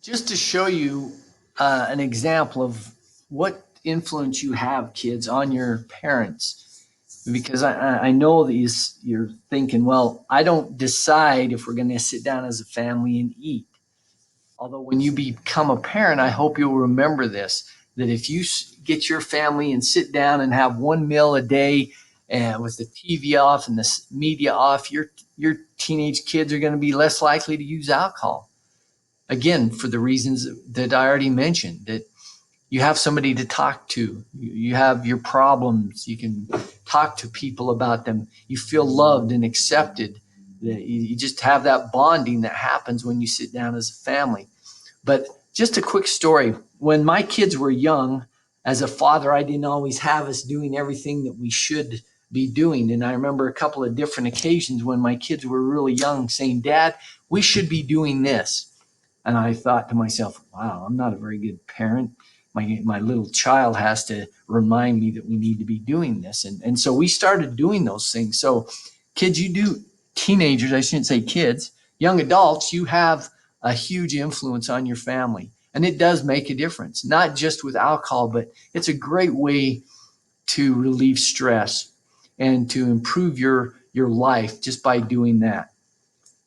Just to show you an example of what influence you have, kids, on your parents. Because I know that you're thinking, well, I don't decide if we're going to sit down as a family and eat. Although when you become a parent, I hope you'll remember this, that if you get your family and sit down and have one meal a day and with the TV off and the media off, your teenage kids are going to be less likely to use alcohol. Again, for the reasons that I already mentioned, that you have somebody to talk to, you have your problems, you can talk to people about them, you feel loved and accepted. You just have that bonding that happens when you sit down as a family. But just a quick story. When my kids were young, as a father, I didn't always have us doing everything that we should be doing. And I remember a couple of different occasions when my kids were really young saying, Dad, we should be doing this. And I thought to myself, wow, I'm not a very good parent. My little child has to remind me that we need to be doing this. And so we started doing those things. So kids, you do, teenagers, I shouldn't say kids, young adults, you have a huge influence on your family. And it does make a difference, not just with alcohol, but it's a great way to relieve stress and to improve your life just by doing that.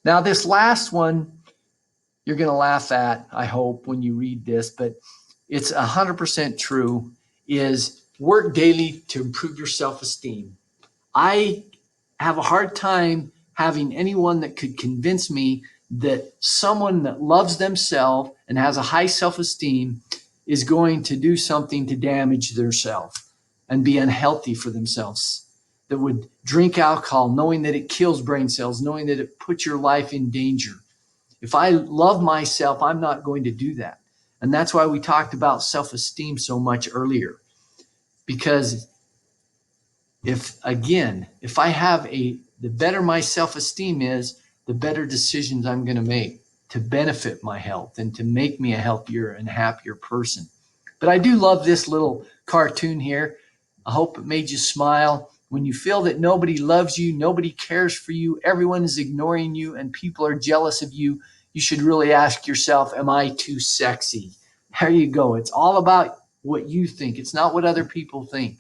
Now, this last one, you're going to laugh at, I hope, when you read this, but it's 100% true, is work daily to improve your self-esteem. I have a hard time having anyone that could convince me that someone that loves themselves and has a high self-esteem is going to do something to damage themselves and be unhealthy for themselves, that would drink alcohol knowing that it kills brain cells, knowing that it puts your life in danger. If I love myself, I'm not going to do that. And that's why we talked about self-esteem so much earlier. Because if I have the better my self-esteem is, the better decisions I'm going to make to benefit my health and to make me a healthier and happier person. But I do love this little cartoon here. I hope it made you smile. When you feel that nobody loves you, nobody cares for you, everyone is ignoring you, and people are jealous of you, you should really ask yourself, am I too sexy? There you go. It's all about what you think. It's not what other people think.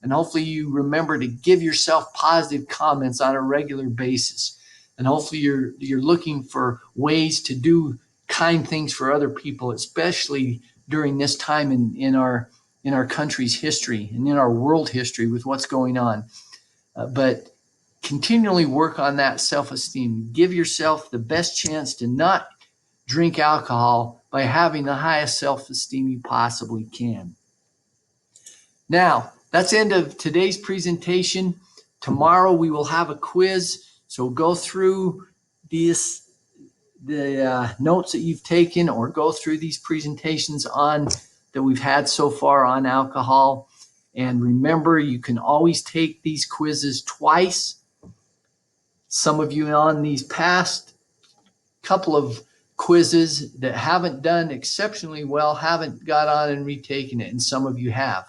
And hopefully you remember to give yourself positive comments on a regular basis. And hopefully you're looking for ways to do kind things for other people, especially during this time in our country's history and in our world history with what's going on. But continually work on that self-esteem. Give yourself the best chance to not drink alcohol by having the highest self-esteem you possibly can. Now, that's the end of today's presentation. Tomorrow we will have a quiz. So go through the notes that you've taken, or go through these presentations that we've had so far on alcohol. And remember, you can always take these quizzes twice. Some of you on these past couple of quizzes that haven't done exceptionally well haven't got on and retaken it, and some of you have.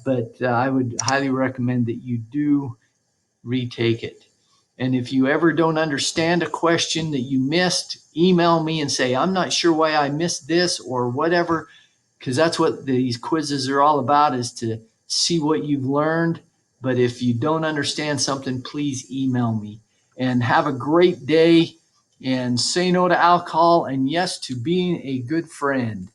But I would highly recommend that you do retake it. And if you ever don't understand a question that you missed, email me and say, I'm not sure why I missed this or whatever, because that's what these quizzes are all about, is to see what you've learned. But if you don't understand something, please email me. And have a great day, and say no to alcohol and yes to being a good friend.